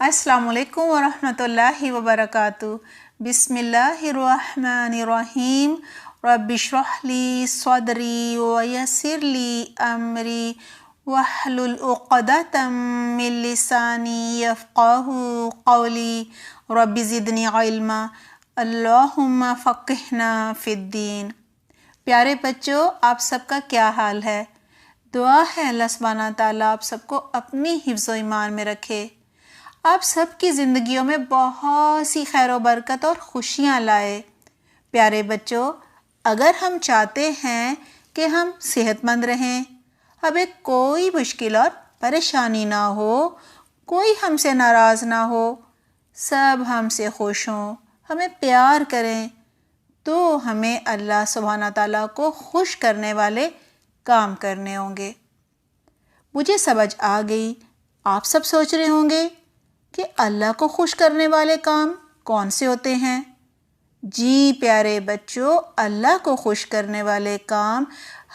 السلام علیکم ورحمۃ اللہ وبرکاتہ۔ بسم اللہ الرحمن الرحیم۔ رب اشرح لی صدری ویسر لی امری واحلل عقدۃ من لسانی یفقہوا قولی رب زدنی علما اللہم فقہنا فی الدین۔ پیارے بچوں، آپ سب کا کیا حال ہے؟ دعا ہے اللہ سبحانہ تعالیٰ آپ سب کو اپنی حفظ و ایمان میں رکھے، آپ سب کی زندگیوں میں بہت سی خیر و برکت اور خوشیاں لائے۔ پیارے بچوں، اگر ہم چاہتے ہیں کہ ہم صحت مند رہیں، ہمیں کوئی مشکل اور پریشانی نہ ہو، کوئی ہم سے ناراض نہ ہو، سب ہم سے خوش ہوں، ہمیں پیار کریں، تو ہمیں اللہ سبحانہ تعالیٰ کو خوش کرنے والے کام کرنے ہوں گے۔ مجھے سمجھ آ گئی، آپ سب سوچ رہے ہوں گے کہ اللہ کو خوش کرنے والے کام کون سے ہوتے ہیں؟ جی پیارے بچوں، اللہ کو خوش کرنے والے کام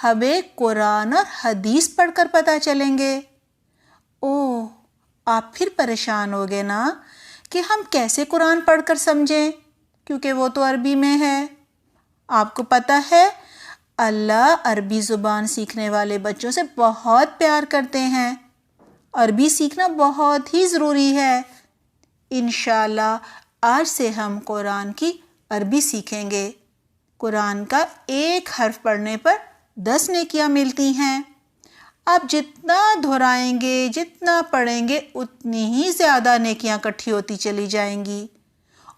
ہمیں قرآن اور حدیث پڑھ کر پتہ چلیں گے۔ اوہ، آپ پھر پریشان ہوگے نا کہ ہم کیسے قرآن پڑھ کر سمجھیں، کیونکہ وہ تو عربی میں ہے۔ آپ کو پتہ ہے اللہ عربی زبان سیکھنے والے بچوں سے بہت پیار کرتے ہیں۔ عربی سیکھنا بہت ہی ضروری ہے۔ انشاءاللہ آج سے ہم قرآن کی عربی سیکھیں گے۔ قرآن کا ایک حرف پڑھنے پر 10 نیکیاں ملتی ہیں۔ آپ جتنا دہرائیں گے، جتنا پڑھیں گے، اتنی ہی زیادہ نیکیاں اکٹھی ہوتی چلی جائیں گی،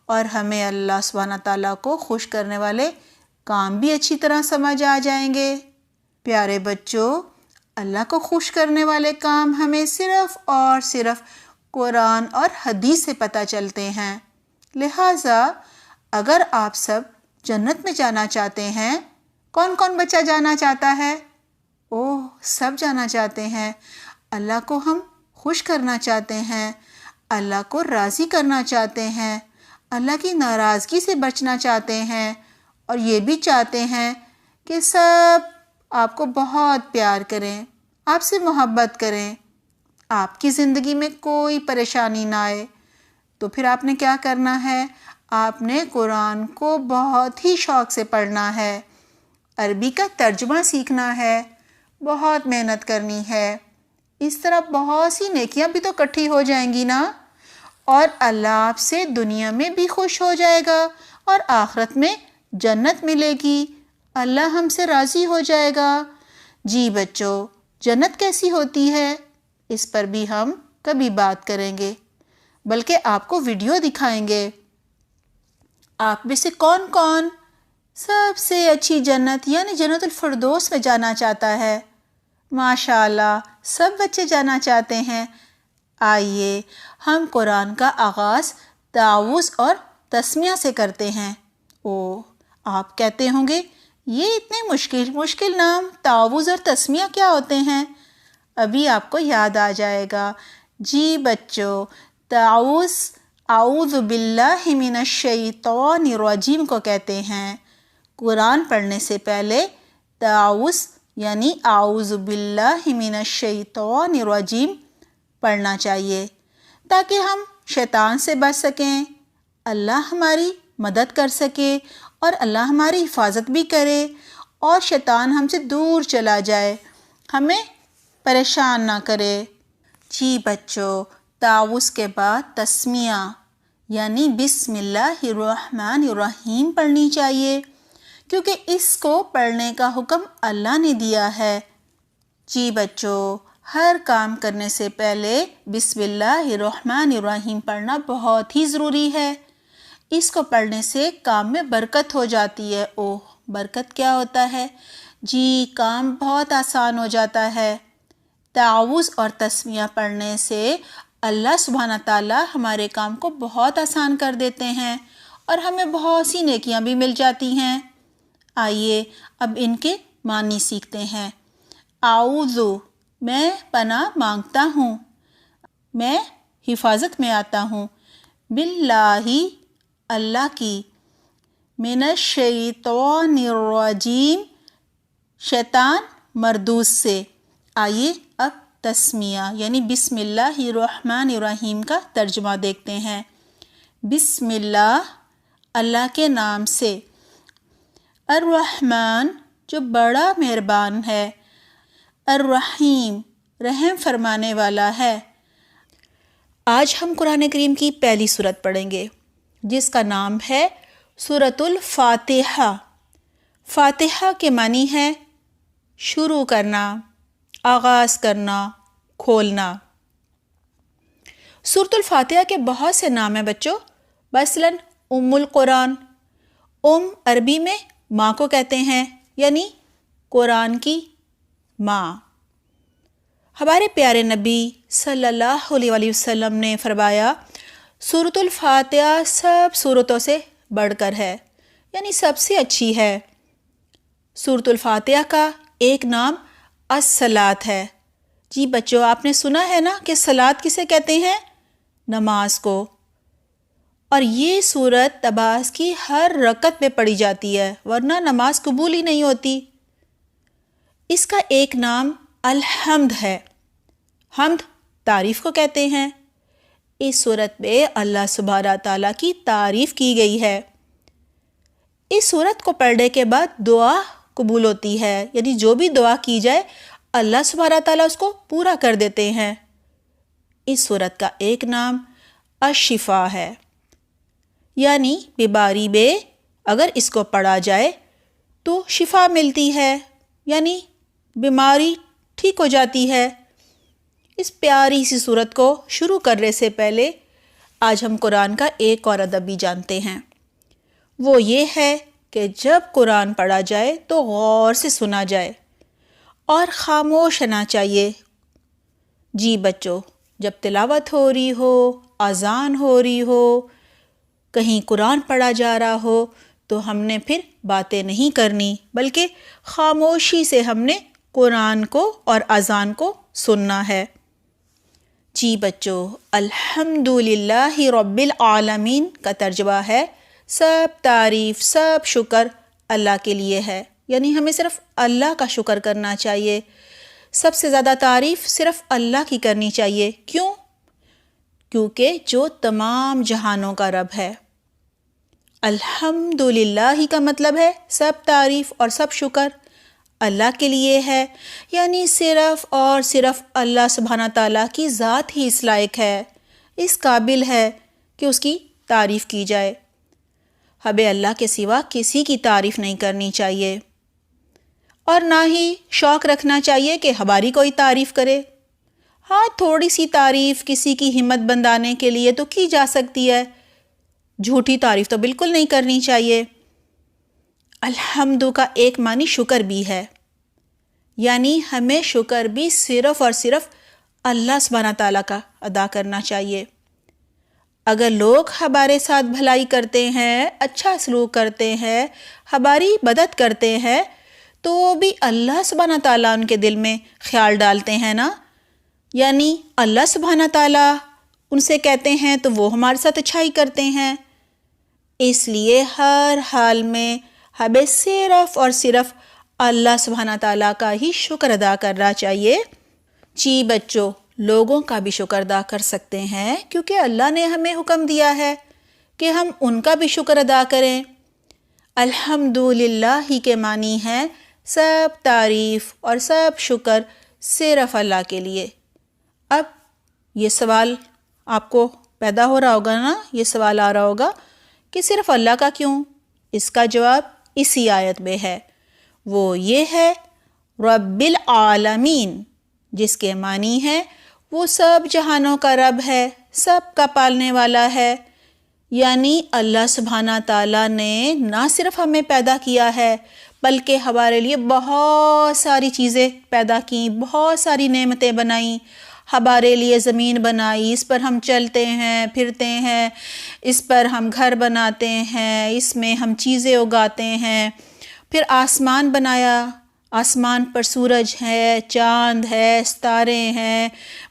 اور ہمیں اللہ سبحانہ تعالیٰ کو خوش کرنے والے کام بھی اچھی طرح سمجھ آ جائیں گے۔ پیارے بچوں، اللہ کو خوش کرنے والے کام ہمیں صرف اور صرف قرآن اور حدیث سے پتہ چلتے ہیں۔ لہٰذا اگر آپ سب جنت میں جانا چاہتے ہیں، کون کون بچہ جانا چاہتا ہے؟ اوہ، سب جانا چاہتے ہیں۔ اللہ کو ہم خوش کرنا چاہتے ہیں، اللہ کو راضی کرنا چاہتے ہیں، اللہ کی ناراضگی سے بچنا چاہتے ہیں، اور یہ بھی چاہتے ہیں کہ سب آپ کو بہت پیار کریں، آپ سے محبت کریں، آپ کی زندگی میں کوئی پریشانی نہ آئے۔ تو پھر آپ نے کیا کرنا ہے؟ آپ نے قرآن کو بہت ہی شوق سے پڑھنا ہے، عربی کا ترجمہ سیکھنا ہے، بہت محنت کرنی ہے۔ اس طرح بہت سی نیکیاں بھی تو اکٹھی ہو جائیں گی نا، اور اللہ آپ سے دنیا میں بھی خوش ہو جائے گا اور آخرت میں جنت ملے گی، اللہ ہم سے راضی ہو جائے گا۔ جی بچوں، جنت کیسی ہوتی ہے اس پر بھی ہم کبھی بات کریں گے، بلکہ آپ کو ویڈیو دکھائیں گے۔ آپ میں سے کون کون سب سے اچھی جنت یعنی جنت الفردوس میں جانا چاہتا ہے؟ ماشاءاللہ، سب بچے جانا چاہتے ہیں۔ آئیے ہم قرآن کا آغاز تعوذ اور تسمیہ سے کرتے ہیں۔ اوہ، آپ کہتے ہوں گے یہ اتنے مشکل نام تعوذ اور تسمیہ کیا ہوتے ہیں؟ ابھی آپ کو یاد آ جائے گا۔ جی بچوں، تعوذ اعوذ باللہ من الشیطان الرجیم کو کہتے ہیں۔ قرآن پڑھنے سے پہلے تعوذ یعنی اعوذ باللہ من الشیطان الرجیم پڑھنا چاہیے، تاکہ ہم شیطان سے بچ سکیں، اللہ ہماری مدد کر سکے، اور اللہ ہماری حفاظت بھی کرے، اور شیطان ہم سے دور چلا جائے، ہمیں پریشان نہ کرے۔ جی بچوں، تعوذ کے بعد تسمیہ یعنی بسم اللہ الرحمن الرحیم پڑھنی چاہیے، کیونکہ اس کو پڑھنے کا حکم اللہ نے دیا ہے۔ جی بچوں، ہر کام کرنے سے پہلے بسم اللہ الرحمن الرحیم پڑھنا بہت ہی ضروری ہے۔ اس کو پڑھنے سے کام میں برکت ہو جاتی ہے۔ اوہ، برکت کیا ہوتا ہے؟ جی، کام بہت آسان ہو جاتا ہے۔ تعوذ اور تسمیہ پڑھنے سے اللہ سبحانہ تعالیٰ ہمارے کام کو بہت آسان کر دیتے ہیں، اور ہمیں بہت سی نیکیاں بھی مل جاتی ہیں۔ آئیے اب ان کے معنی سیکھتے ہیں۔ اعوذ، میں پناہ مانگتا ہوں، میں حفاظت میں آتا ہوں، باللہ، اللہ کی، من الشیطان الرجیم، شیطان مردود سے۔ آئیے اب تسمیہ یعنی بسم اللہ الرحمن الرحیم کا ترجمہ دیکھتے ہیں۔ بسم اللہ، اللہ کے نام سے، الرحمن جو بڑا مہربان ہے، الرحیم رحم فرمانے والا ہے۔ آج ہم قرآن کریم کی پہلی سورت پڑھیں گے جس کا نام ہے سورۃ الفاتحہ۔ فاتحہ کے معنی ہے شروع کرنا، آغاز کرنا، کھولنا۔ سورۃ الفاتحہ کے بہت سے نام ہیں بچوں، مثلاً ام القرآن۔ ام عربی میں ماں کو کہتے ہیں، یعنی قرآن کی ماں۔ ہمارے پیارے نبی صلی اللہ علیہ وآلہ وسلم نے فرمایا سورۃ الفاتحہ سب سورتوں سے بڑھ کر ہے، یعنی سب سے اچھی ہے۔ سورۃ الفاتحہ کا ایک نام الصلاۃ ہے۔ جی بچوں، آپ نے سنا ہے نا کہ صلاۃ کسے کہتے ہیں؟ نماز کو۔ اور یہ سورت نماز کی ہر رکعت میں پڑھی جاتی ہے، ورنہ نماز قبول ہی نہیں ہوتی۔ اس کا ایک نام الحمد ہے۔ حمد تعریف کو کہتے ہیں۔ اس سورت میں اللہ سبحانہ تعالیٰ کی تعریف کی گئی ہے۔ اس سورت کو پڑھنے کے بعد دعا قبول ہوتی ہے، یعنی جو بھی دعا کی جائے اللہ سبحانہ تعالیٰ اس کو پورا کر دیتے ہیں۔ اس سورت کا ایک نام الشفا ہے، یعنی بیماری میں اگر اس کو پڑھا جائے تو شفا ملتی ہے، یعنی بیماری ٹھیک ہو جاتی ہے۔ اس پیاری سی سورت کو شروع کرنے سے پہلے آج ہم قرآن کا ایک اور ادب بھی جانتے ہیں۔ وہ یہ ہے کہ جب قرآن پڑھا جائے تو غور سے سنا جائے اور خاموش رہنا چاہیے۔ جی بچوں، جب تلاوت ہو رہی ہو، اذان ہو رہی ہو، کہیں قرآن پڑھا جا رہا ہو تو ہم نے پھر باتیں نہیں کرنی، بلکہ خاموشی سے ہم نے قرآن کو اور اذان کو سننا ہے۔ جی بچوں، الحمدللہ رب العالمین کا ترجمہ ہے سب تعریف، سب شکر اللہ کے لیے ہے، یعنی ہمیں صرف اللہ کا شکر کرنا چاہیے۔ سب سے زیادہ تعریف صرف اللہ کی کرنی چاہیے۔ کیوں؟ کیونکہ جو تمام جہانوں کا رب ہے۔ الحمدللہ ہی کا مطلب ہے سب تعریف اور سب شکر اللہ کے لیے ہے، یعنی صرف اور صرف اللہ سبحانہ تعالیٰ کی ذات ہی اس لائق ہے، اس قابل ہے کہ اس کی تعریف کی جائے۔ ہمیں اللہ کے سوا کسی کی تعریف نہیں کرنی چاہیے، اور نہ ہی شوق رکھنا چاہیے کہ ہماری کوئی تعریف کرے۔ ہاں، تھوڑی سی تعریف کسی کی ہمت بندھانے کے لیے تو کی جا سکتی ہے، جھوٹی تعریف تو بالکل نہیں کرنی چاہیے۔ الحمد کا ایک معنی شکر بھی ہے، یعنی ہمیں شکر بھی صرف اور صرف اللہ سبحانہ تعالیٰ کا ادا کرنا چاہیے۔ اگر لوگ ہمارے ساتھ بھلائی کرتے ہیں، اچھا سلوک کرتے ہیں، ہماری مدد کرتے ہیں، تو بھی اللہ سبحانہ تعالیٰ ان کے دل میں خیال ڈالتے ہیں نا، یعنی اللہ سبحانہ تعالیٰ ان سے کہتے ہیں تو وہ ہمارے ساتھ اچھائی کرتے ہیں۔ اس لیے ہر حال میں ہمیں صرف اور صرف اللہ سبحانہ تعالیٰ کا ہی شکر ادا کرنا چاہیے۔ جی بچوں، لوگوں کا بھی شکر ادا کر سکتے ہیں، کیونکہ اللہ نے ہمیں حکم دیا ہے کہ ہم ان کا بھی شکر ادا کریں۔ الحمدللہ ہی کے معنی ہے سب تعریف اور سب شکر صرف اللہ کے لیے۔ اب یہ سوال آپ کو پیدا ہو رہا ہوگا نا، یہ سوال آ رہا ہوگا کہ صرف اللہ کا کیوں؟ اس کا جواب اسی آیت میں ہے۔ وہ یہ ہے رب العالمین، جس کے معنی ہے وہ سب جہانوں کا رب ہے، سب کا پالنے والا ہے۔ یعنی اللہ سبحانہ تعالیٰ نے نہ صرف ہمیں پیدا کیا ہے بلکہ ہمارے لیے بہت ساری چیزیں پیدا کیں، بہت ساری نعمتیں بنائیں، ہمارے لیے زمین بنائی، اس پر ہم چلتے ہیں پھرتے ہیں، اس پر ہم گھر بناتے ہیں، اس میں ہم چیزیں اگاتے ہیں۔ پھر آسمان بنایا، آسمان پر سورج ہے، چاند ہے، ستارے ہیں،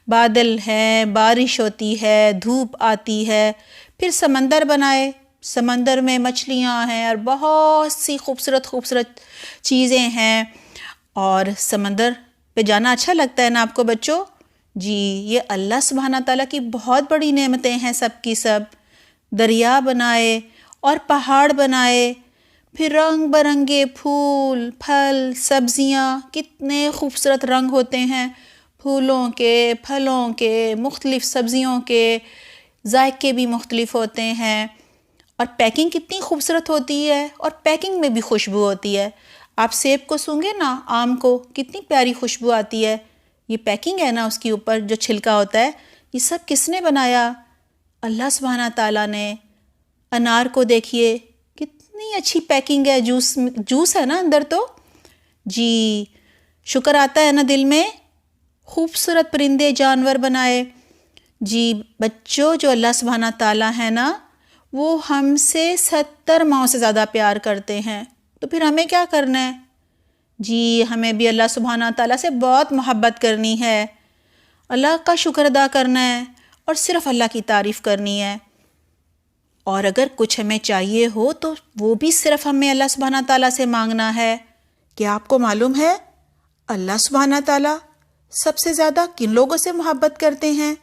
بادل ہیں، بارش ہوتی ہے، دھوپ آتی ہے۔ پھر سمندر بنائے، سمندر میں مچھلیاں ہیں اور بہت سی خوبصورت خوبصورت چیزیں ہیں۔ اور سمندر پہ جانا اچھا لگتا ہے نا آپ کو بچوں؟ جی یہ اللہ سبحانہ تعالیٰ کی بہت بڑی نعمتیں ہیں سب کی سب. دریا بنائے اور پہاڑ بنائے، پھر رنگ برنگے پھول، پھل، سبزیاں، کتنے خوبصورت رنگ ہوتے ہیں پھولوں کے، پھلوں کے، مختلف سبزیوں کے، ذائقے بھی مختلف ہوتے ہیں. اور پیکنگ کتنی خوبصورت ہوتی ہے، اور پیکنگ میں بھی خوشبو ہوتی ہے. آپ سیب کو سونگھے نا، آم کو، کتنی پیاری خوشبو آتی ہے. یہ پیکنگ ہے نا اس کے اوپر جو چھلکا ہوتا ہے، یہ سب کس نے بنایا؟ اللہ سبحانہ تعالیٰ نے. انار کو دیکھیے کتنی اچھی پیکنگ ہے، جوس ہے نا اندر تو. جی شکر آتا ہے نا دل میں. خوبصورت پرندے جانور بنائے. جی بچوں، جو اللہ سبحانہ تعالیٰ ہے نا وہ ہم سے 70 ماؤں سے زیادہ پیار کرتے ہیں. تو پھر ہمیں کیا کرنا ہے؟ جی ہمیں بھی اللہ سبحانہ تعالیٰ سے بہت محبت کرنی ہے، اللہ کا شکر ادا کرنا ہے، اور صرف اللہ کی تعریف کرنی ہے. اور اگر کچھ ہمیں چاہیے ہو تو وہ بھی صرف ہمیں اللہ سبحانہ تعالیٰ سے مانگنا ہے. کیا آپ کو معلوم ہے اللہ سبحانہ تعالیٰ سب سے زیادہ کن لوگوں سے محبت کرتے ہیں،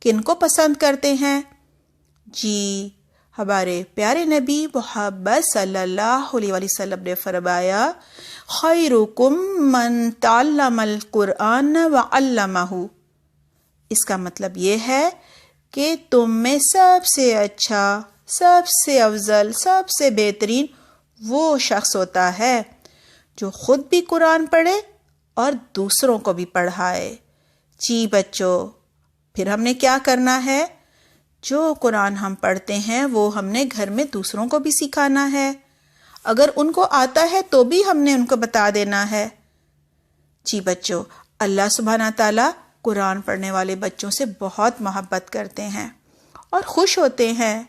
کن کو پسند کرتے ہیں؟ جی ہمارے پیارے نبی محمد صلی اللہ علیہ وسلم نے فرمایا، خیرکم من تعلم القرآن وعلمہ. اس کا مطلب یہ ہے کہ تم میں سب سے اچھا، سب سے افضل، سب سے بہترین وہ شخص ہوتا ہے جو خود بھی قرآن پڑھے اور دوسروں کو بھی پڑھائے. جی بچوں، پھر ہم نے کیا کرنا ہے؟ جو قرآن ہم پڑھتے ہیں وہ ہم نے گھر میں دوسروں کو بھی سکھانا ہے. اگر ان کو آتا ہے تو بھی ہم نے ان کو بتا دینا ہے. جی بچوں، اللہ سبحانہ تعالیٰ قرآن پڑھنے والے بچوں سے بہت محبت کرتے ہیں اور خوش ہوتے ہیں.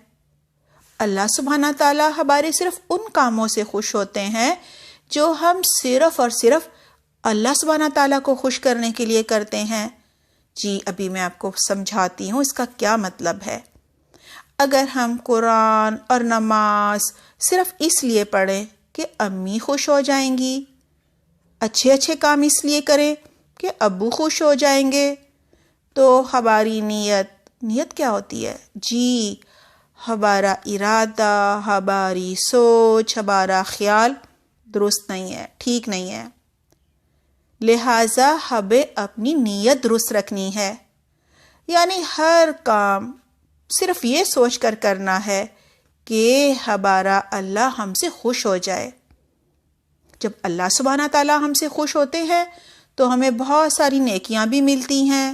اللہ سبحانہ تعالیٰ ہمارے صرف ان کاموں سے خوش ہوتے ہیں جو ہم صرف اور صرف اللہ سبحانہ تعالیٰ کو خوش کرنے کے لیے کرتے ہیں. جی ابھی میں آپ کو سمجھاتی ہوں اس کا کیا مطلب ہے. اگر ہم قرآن اور نماز صرف اس لیے پڑھیں کہ امی خوش ہو جائیں گی، اچھے اچھے کام اس لیے کریں کہ ابو خوش ہو جائیں گے، تو ہماری نیت کیا ہوتی ہے؟ جی ہمارا ارادہ، ہماری سوچ، ہمارا خیال درست نہیں ہے، ٹھیک نہیں ہے. لہٰذا ہمیں اپنی نیت درست رکھنی ہے. یعنی ہر کام صرف یہ سوچ کر کرنا ہے کہ ہمارا اللہ ہم سے خوش ہو جائے. جب اللہ سبحانہ تعالیٰ ہم سے خوش ہوتے ہیں تو ہمیں بہت ساری نیکیاں بھی ملتی ہیں،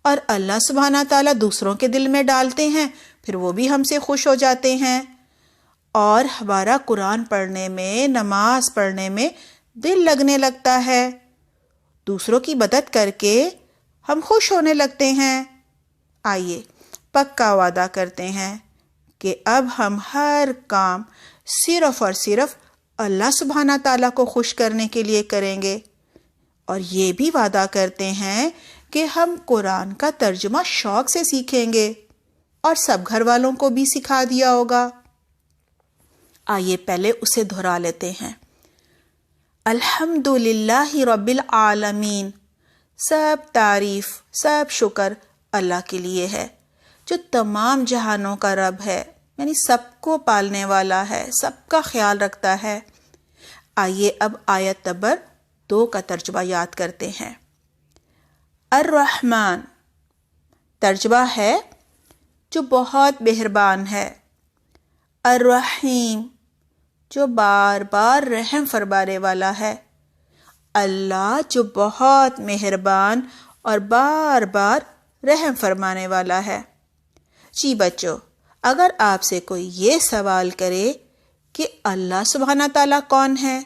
اور اللہ سبحانہ تعالیٰ دوسروں کے دل میں ڈالتے ہیں، پھر وہ بھی ہم سے خوش ہو جاتے ہیں، اور ہمارا قرآن پڑھنے میں، نماز پڑھنے میں دل لگنے لگتا ہے. دوسروں کی مدد کر کے ہم خوش ہونے لگتے ہیں. آئیے پکا وعدہ کرتے ہیں کہ اب ہم ہر کام صرف اور صرف اللہ سبحانہ تعالیٰ کو خوش کرنے کے لیے کریں گے، اور یہ بھی وعدہ کرتے ہیں کہ ہم قرآن کا ترجمہ شوق سے سیکھیں گے، اور سب گھر والوں کو بھی سکھا دیا ہوگا. آئیے پہلے اسے دہرا لیتے ہیں. الحمدللہ رب العالمین. سب تعریف، سب شکر اللہ کے لیے ہے جو تمام جہانوں کا رب ہے، یعنی سب کو پالنے والا ہے، سب کا خیال رکھتا ہے. آئیے اب آیت نمبر 2 کا ترجمہ یاد کرتے ہیں. الرحمن ترجمہ ہے جو بہت مہربان ہے. الرحیم جو بار بار رحم فرمانے والا ہے. اللہ جو بہت مہربان اور بار بار رحم فرمانے والا ہے. جی بچوں، اگر آپ سے کوئی یہ سوال کرے کہ اللہ سبحانہ تعالیٰ کون ہے،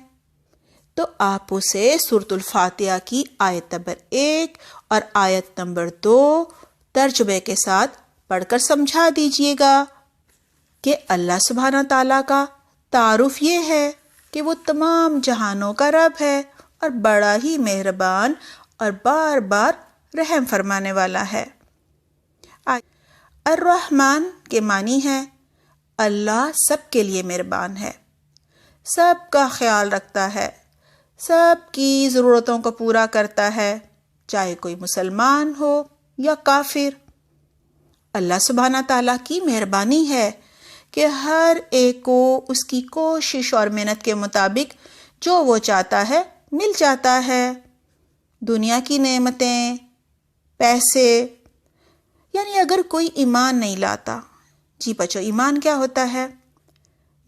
تو آپ اسے سورۃ الفاتحہ کی آیت نمبر 1 اور آیت نمبر 2 ترجمے کے ساتھ پڑھ کر سمجھا دیجئے گا کہ اللہ سبحانہ تعالیٰ کا تعارف یہ ہے کہ وہ تمام جہانوں کا رب ہے اور بڑا ہی مہربان اور بار بار رحم فرمانے والا ہے. الرحمن کے معنی ہے اللہ سب کے لیے مہربان ہے، سب کا خیال رکھتا ہے، سب کی ضرورتوں کو پورا کرتا ہے، چاہے کوئی مسلمان ہو یا کافر۔ اللہ سبحانہ تعالیٰ کی مہربانی ہے کہ ہر ایک کو اس کی کوشش اور محنت کے مطابق جو وہ چاہتا ہے مل جاتا ہے۔ دنیا کی نعمتیں، پیسے، یعنی اگر کوئی ایمان نہیں لاتا، جی بچو ایمان کیا ہوتا ہے؟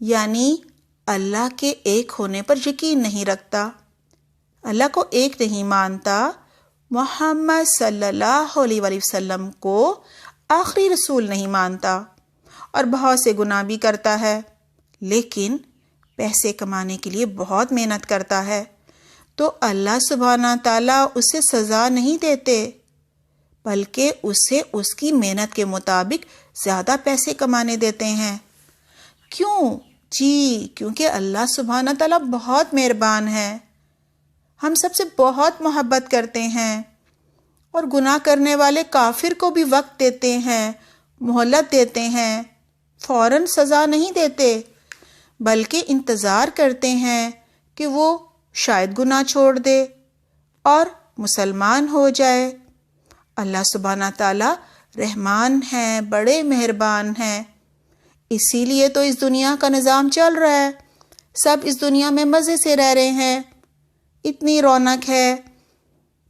یعنی اللہ کے ایک ہونے پر یقین نہیں رکھتا، اللہ کو ایک نہیں مانتا، محمد صلی اللہ علیہ وآلہ وسلم کو آخری رسول نہیں مانتا، اور بہت سے گناہ بھی کرتا ہے، لیکن پیسے کمانے کے لیے بہت محنت کرتا ہے، تو اللہ سبحانہ تعالیٰ اسے سزا نہیں دیتے، بلکہ اسے اس کی محنت کے مطابق زیادہ پیسے کمانے دیتے ہیں۔ کیوں؟ جی کیونکہ اللہ سبحانہ تعالیٰ بہت مہربان ہے، ہم سب سے بہت محبت کرتے ہیں، اور گناہ کرنے والے کافر کو بھی وقت دیتے ہیں، مہلت دیتے ہیں، فوراً سزا نہیں دیتے، بلکہ انتظار کرتے ہیں کہ وہ شاید گناہ چھوڑ دے اور مسلمان ہو جائے۔ اللہ سبحانہ تعالیٰ رحمان ہیں، بڑے مہربان ہیں، اسی لیے تو اس دنیا کا نظام چل رہا ہے، سب اس دنیا میں مزے سے رہ رہے ہیں، اتنی رونق ہے،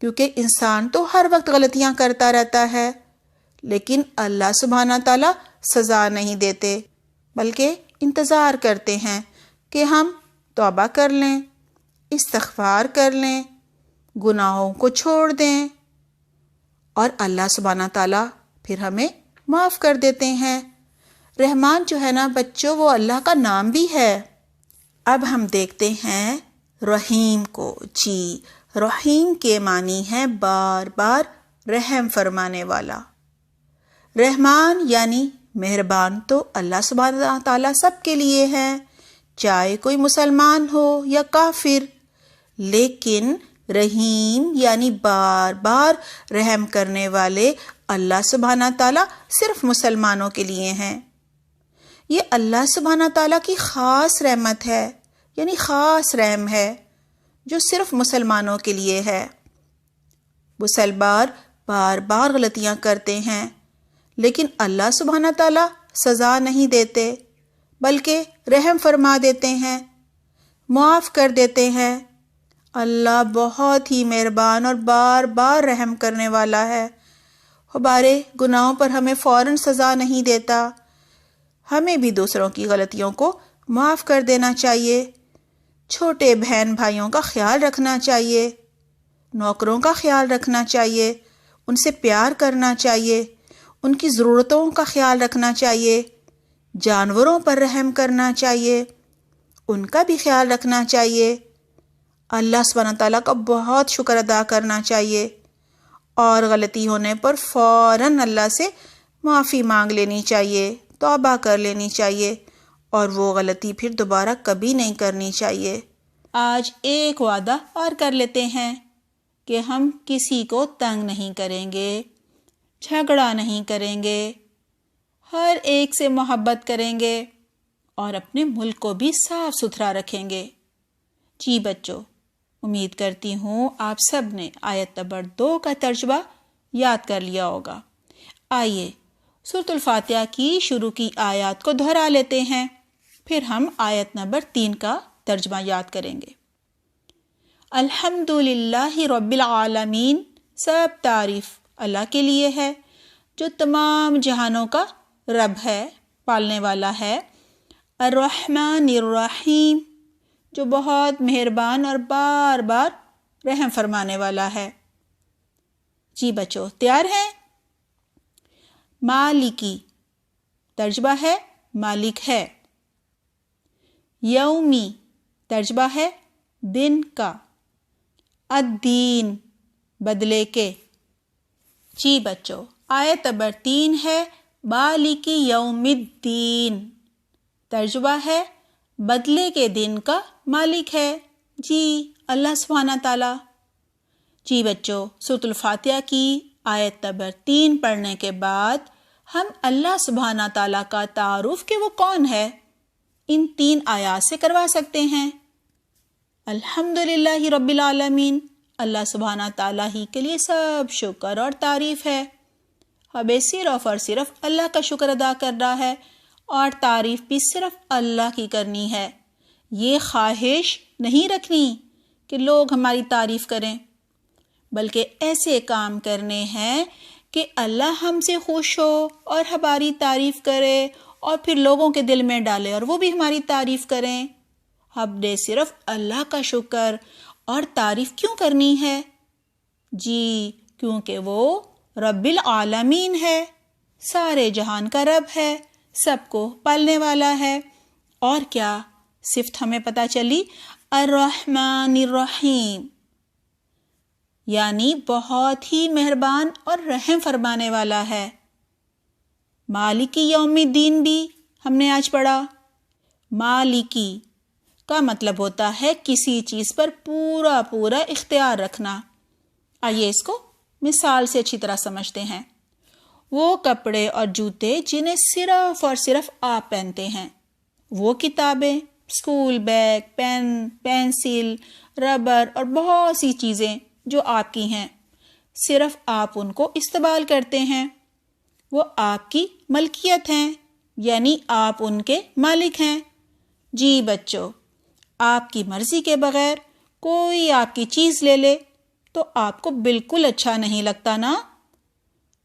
کیونکہ انسان تو ہر وقت غلطیاں کرتا رہتا ہے، لیکن اللہ سبحانہ تعالیٰ سزا نہیں دیتے، بلکہ انتظار کرتے ہیں کہ ہم توبہ کر لیں، استغفار کر لیں، گناہوں کو چھوڑ دیں، اور اللہ سبحانہ تعالیٰ پھر ہمیں معاف کر دیتے ہیں۔ رحمان جو ہے نا بچوں، وہ اللہ کا نام بھی ہے۔ اب ہم دیکھتے ہیں رحیم کو۔ جی رحیم کے معنی ہے بار بار رحم فرمانے والا۔ رحمان یعنی مہربان تو اللہ سبحانہ تعالیٰ سب کے لیے ہے، چاہے کوئی مسلمان ہو یا کافر، لیکن رحیم یعنی بار بار رحم کرنے والے اللہ سبحانہ تعالیٰ صرف مسلمانوں کے لیے ہیں۔ یہ اللہ سبحانہ تعالیٰ کی خاص رحمت ہے، یعنی خاص رحم ہے جو صرف مسلمانوں کے لیے ہے۔ مسلمان بار بار غلطیاں کرتے ہیں، لیکن اللہ سبحانہ تعالیٰ سزا نہیں دیتے، بلکہ رحم فرما دیتے ہیں، معاف کر دیتے ہیں۔ اللہ بہت ہی مہربان اور بار بار رحم کرنے والا ہے، ہمارے گناہوں پر ہمیں فوراً سزا نہیں دیتا۔ ہمیں بھی دوسروں کی غلطیوں کو معاف کر دینا چاہیے، چھوٹے بہن بھائیوں کا خیال رکھنا چاہیے، نوکروں کا خیال رکھنا چاہیے، ان سے پیار کرنا چاہیے، ان کی ضرورتوں کا خیال رکھنا چاہیے، جانوروں پر رحم کرنا چاہیے، ان کا بھی خیال رکھنا چاہیے، اللہ سبحانہ تعالیٰ کا بہت شکر ادا کرنا چاہیے، اور غلطی ہونے پر فوراً اللہ سے معافی مانگ لینی چاہیے، توبہ کر لینی چاہیے، اور وہ غلطی پھر دوبارہ کبھی نہیں کرنی چاہیے۔ آج ایک وعدہ اور کر لیتے ہیں کہ ہم کسی کو تنگ نہیں کریں گے، جھگڑا نہیں کریں گے، ہر ایک سے محبت کریں گے، اور اپنے ملک کو بھی صاف ستھرا رکھیں گے۔ جی بچوں، امید کرتی ہوں آپ سب نے آیت نمبر 2 کا ترجمہ یاد کر لیا ہوگا۔ آئیے سورۃ الفاتحہ کی شروع کی آیات کو دہرا لیتے ہیں، پھر ہم آیت نمبر 3 کا ترجمہ یاد کریں گے۔ الحمدللہ رب العالمین، سب تعریف اللہ کے لیے ہے جو تمام جہانوں کا رب ہے، پالنے والا ہے۔ الرحمن الرحیم، جو بہت مہربان اور بار بار رحم فرمانے والا ہے۔ جی بچوں تیار ہیں؟ مالکی ترجمہ ہے مالک ہے، یومی ترجمہ ہے دن کا، الدین بدلے کے۔ جی بچوں آیت نمبر 3 ہے مالکی یوم الدین، ترجمہ ہے بدلے کے دن کا مالک ہے، جی اللہ سبحانہ تعالیٰ۔ جی بچوں سورۃ الفاتحہ کی آیت نمبر 3 پڑھنے کے بعد ہم اللہ سبحانہ تعالیٰ کا تعارف کہ وہ کون ہے ان 3 آیات سے کروا سکتے ہیں۔ الحمدللہ رب العالمین، اللہ سبحانہ تعالیٰ ہی کے لیے سب شکر اور تعریف ہے۔ ہمیں صرف اور صرف اللہ کا شکر ادا کرنا ہے اور تعریف بھی صرف اللہ کی کرنی ہے۔ یہ خواہش نہیں رکھنی کہ لوگ ہماری تعریف کریں، بلکہ ایسے کام کرنے ہیں کہ اللہ ہم سے خوش ہو اور ہماری تعریف کرے اور پھر لوگوں کے دل میں ڈالے اور وہ بھی ہماری تعریف کریں۔ ہم نے صرف اللہ کا شکر اور تعریف کیوں کرنی ہے؟ جی کیونکہ وہ رب العالمین ہے، سارے جہان کا رب ہے، سب کو پالنے والا ہے۔ اور کیا صفت ہمیں پتہ چلی؟ الرحمن الرحیم، یعنی بہت ہی مہربان اور رحم فرمانے والا ہے۔ مالکی یوم الدین بھی ہم نے آج پڑھا۔ مالکی کا مطلب ہوتا ہے کسی چیز پر پورا پورا اختیار رکھنا۔ آئیے اس کو مثال سے اچھی طرح سمجھتے ہیں۔ وہ کپڑے اور جوتے جنہیں صرف اور صرف آپ پہنتے ہیں، وہ کتابیں، school bag, pen, pencil, rubber اور بہت سی چیزیں جو آپ کی ہیں، صرف آپ ان کو استعمال کرتے ہیں، وہ آپ کی ملکیت ہیں، یعنی آپ ان کے مالک ہیں۔ جی بچوں، آپ کی مرضی کے بغیر کوئی آپ کی چیز لے لے تو آپ کو بالکل اچھا نہیں لگتا نا؟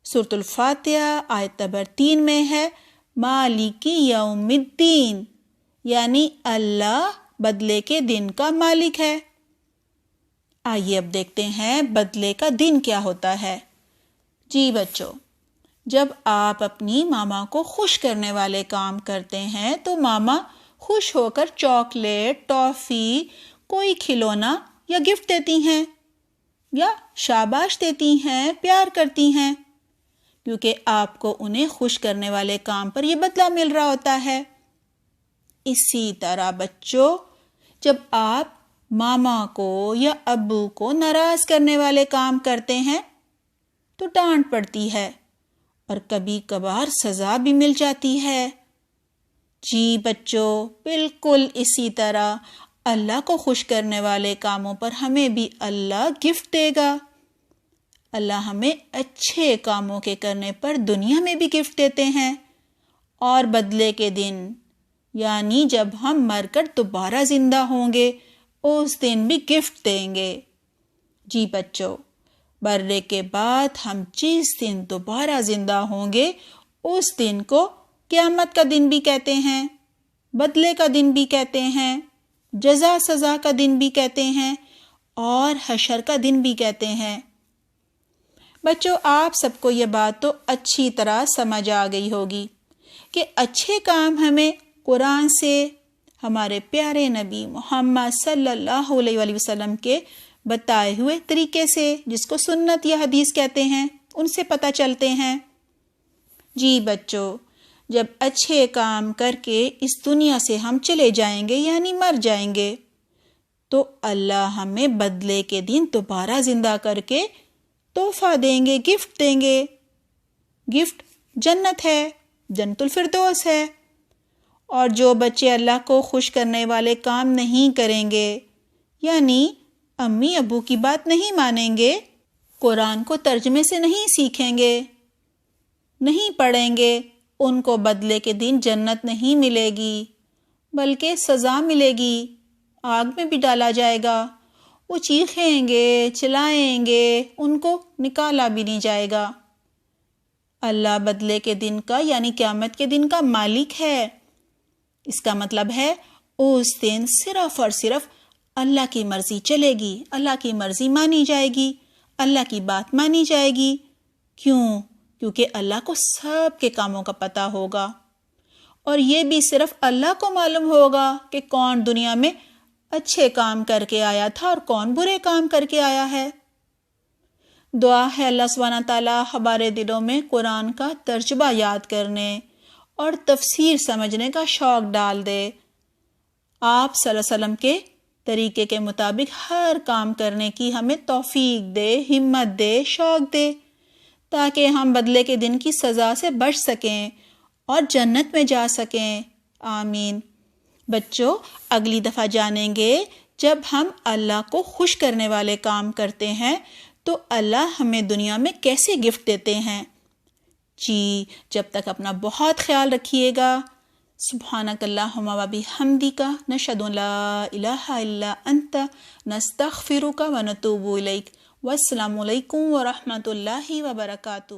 سورۃ الفاتحہ آیت نمبر 3 میں ہے مالکی یوم الدین، یعنی اللہ بدلے کے دن کا مالک ہے۔ آئیے اب دیکھتے ہیں بدلے کا دن کیا ہوتا ہے۔ جی بچوں، جب آپ اپنی ماما کو خوش کرنے والے کام کرتے ہیں تو ماما خوش ہو کر چاکلیٹ، ٹافی، کوئی کھلونا یا گفٹ دیتی ہیں یا شاباش دیتی ہیں، پیار کرتی ہیں، کیونکہ آپ کو انہیں خوش کرنے والے کام پر یہ بدلہ مل رہا ہوتا ہے۔ اسی طرح بچوں، جب آپ ماما کو یا ابو کو ناراض کرنے والے کام کرتے ہیں تو ڈانٹ پڑتی ہے اور کبھی کبھار سزا بھی مل جاتی ہے۔ جی بچوں، بالکل اسی طرح اللہ کو خوش کرنے والے کاموں پر ہمیں بھی اللہ گفٹ دے گا۔ اللہ ہمیں اچھے کاموں کے کرنے پر دنیا میں بھی گفٹ دیتے ہیں، اور بدلے کے دن یعنی جب ہم مر کر دوبارہ زندہ ہوں گے اس دن بھی گفٹ دیں گے۔ جی بچوں، مرنے کے بعد ہم جس دن دوبارہ زندہ ہوں گے اس دن کو قیامت کا دن بھی کہتے ہیں، بدلے کا دن بھی کہتے ہیں، جزا سزا کا دن بھی کہتے ہیں اور حشر کا دن بھی کہتے ہیں۔ بچوں، آپ سب کو یہ بات تو اچھی طرح سمجھ آ گئی ہوگی کہ اچھے کام ہمیں قرآن سے، ہمارے پیارے نبی محمد صلی اللہ علیہ وآلہ وسلم کے بتائے ہوئے طریقے سے، جس کو سنت یا حدیث کہتے ہیں، ان سے پتہ چلتے ہیں۔ جی بچوں، جب اچھے کام کر کے اس دنیا سے ہم چلے جائیں گے یعنی مر جائیں گے تو اللہ ہمیں بدلے کے دن دوبارہ زندہ کر کے تحفہ دیں گے، گفٹ دیں گے۔ گفٹ جنت ہے، جنت الفردوس ہے۔ اور جو بچے اللہ کو خوش کرنے والے کام نہیں کریں گے، یعنی امی ابو کی بات نہیں مانیں گے، قرآن کو ترجمے سے نہیں سیکھیں گے، نہیں پڑھیں گے، ان کو بدلے کے دن جنت نہیں ملے گی بلکہ سزا ملے گی، آگ میں بھی ڈالا جائے گا، وہ چیخیں گے، چلائیں گے، ان کو نکالا بھی نہیں جائے گا۔ اللہ بدلے کے دن کا یعنی قیامت کے دن کا مالک ہے۔ اس کا مطلب ہے اس دن صرف اور صرف اللہ کی مرضی چلے گی، اللہ کی مرضی مانی جائے گی، اللہ کی بات مانی جائے گی۔ کیوں؟ کیونکہ اللہ کو سب کے کاموں کا پتہ ہوگا، اور یہ بھی صرف اللہ کو معلوم ہوگا کہ کون دنیا میں اچھے کام کر کے آیا تھا اور کون برے کام کر کے آیا ہے۔ دعا ہے اللہ سبحانہ تعالیٰ ہمارے دلوں میں قرآن کا ترجمہ یاد کرنے اور تفسیر سمجھنے کا شوق ڈال دے۔ آپ صلی اللہ علیہ وسلم کے طریقے کے مطابق ہر کام کرنے کی ہمیں توفیق دے، ہمت دے، شوق دے، تاکہ ہم بدلے کے دن کی سزا سے بچ سکیں اور جنت میں جا سکیں۔ آمین۔ بچوں، اگلی دفعہ جانیں گے جب ہم اللہ کو خوش کرنے والے کام کرتے ہیں تو اللہ ہمیں دنیا میں کیسے گفٹ دیتے ہیں۔ جی جب تک اپنا بہت خیال رکھیے گا۔ سبحانک اللہم و بحمدک نشہد ان لا الہ الا انت نستغفرک و نتوب الیک۔ والسلام علیکم ورحمۃ اللہ وبرکاتہ۔